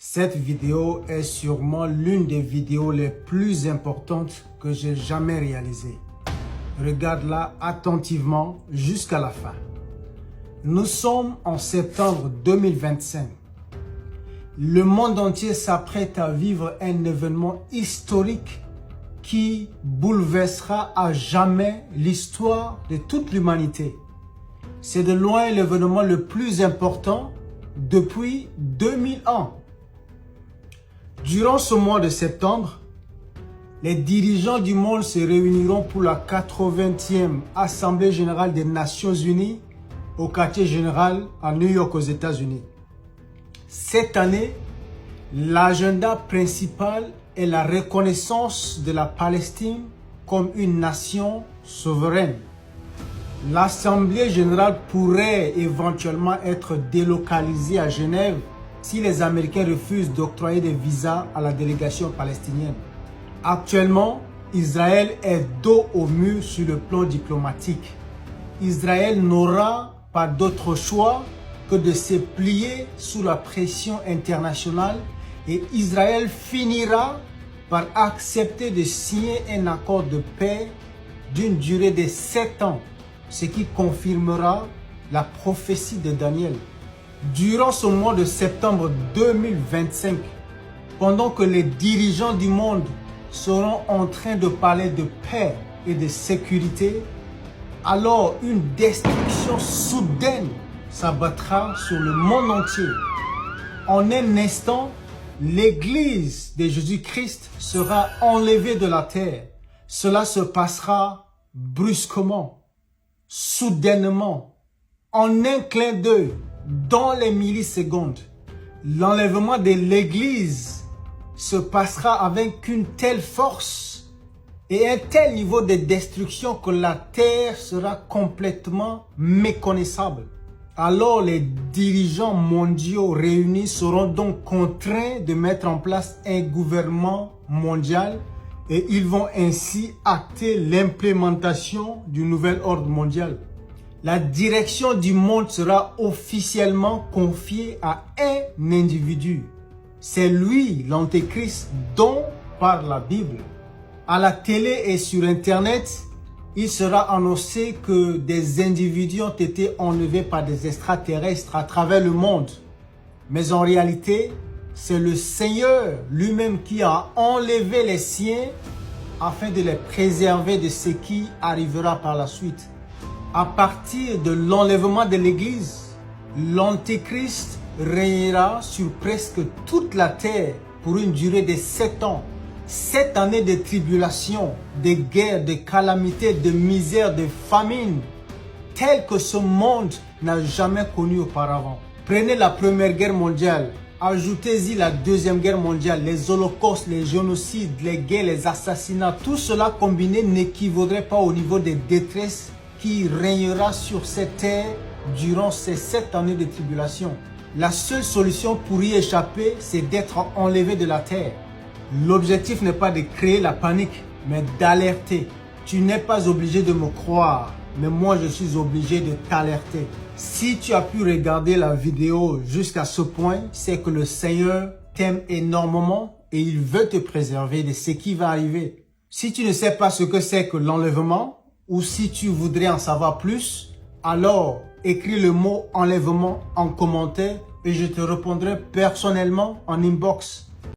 Cette vidéo est sûrement l'une des vidéos les plus importantes que j'ai jamais réalisées. Regarde-la attentivement jusqu'à la fin. Nous sommes en septembre 2025. Le monde entier s'apprête à vivre un événement historique qui bouleversera à jamais l'histoire de toute l'humanité. C'est de loin l'événement le plus important depuis 2000 ans. Durant ce mois de septembre, les dirigeants du monde se réuniront pour la 80e Assemblée générale des Nations unies au quartier général à New York aux États-Unis. Cette année, l'agenda principal est la reconnaissance de la Palestine comme une nation souveraine. L'Assemblée générale pourrait éventuellement être délocalisée à Genève si les Américains refusent d'octroyer des visas à la délégation palestinienne. Actuellement, Israël est dos au mur sur le plan diplomatique. Israël n'aura pas d'autre choix que de se plier sous la pression internationale et Israël finira par accepter de signer un accord de paix d'une durée de 7 ans, ce qui confirmera la prophétie de Daniel. Durant ce mois de septembre 2025, pendant que les dirigeants du monde seront en train de parler de paix et de sécurité, alors une destruction soudaine s'abattra sur le monde entier. En un instant, l'Église de Jésus-Christ sera enlevée de la terre. Cela se passera brusquement, soudainement, en un clin d'œil, dans les millisecondes. L'enlèvement de l'Église se passera avec une telle force et un tel niveau de destruction que la terre sera complètement méconnaissable. Alors les dirigeants mondiaux réunis seront donc contraints de mettre en place un gouvernement mondial et ils vont ainsi acter l'implémentation du nouvel ordre mondial. La direction du monde sera officiellement confiée à un individu. C'est lui, l'Antéchrist, dont parle la Bible. À la télé et sur Internet, il sera annoncé que des individus ont été enlevés par des extraterrestres à travers le monde. Mais en réalité, c'est le Seigneur lui-même qui a enlevé les siens afin de les préserver de ce qui arrivera par la suite. À partir de l'enlèvement de l'Église, l'Antéchrist régnera sur presque toute la terre pour une durée de 7 ans. 7 années de tribulation, de guerre, de calamité, de misère, de famine, telles que ce monde n'a jamais connu auparavant. Prenez la Première Guerre mondiale, ajoutez-y la Deuxième Guerre mondiale, les holocaustes, les génocides, les guerres, les assassinats, tout cela combiné n'équivaudrait pas au niveau de détresse qui régnera sur cette terre durant ces 7 années de tribulation. La seule solution pour y échapper, c'est d'être enlevé de la terre. L'objectif n'est pas de créer la panique, mais d'alerter. Tu n'es pas obligé de me croire, mais moi je suis obligé de t'alerter. Si tu as pu regarder la vidéo jusqu'à ce point, c'est que le Seigneur t'aime énormément et il veut te préserver de ce qui va arriver. Si tu ne sais pas ce que c'est que l'enlèvement, ou si tu voudrais en savoir plus, alors écris le mot enlèvement en commentaire et je te répondrai personnellement en inbox.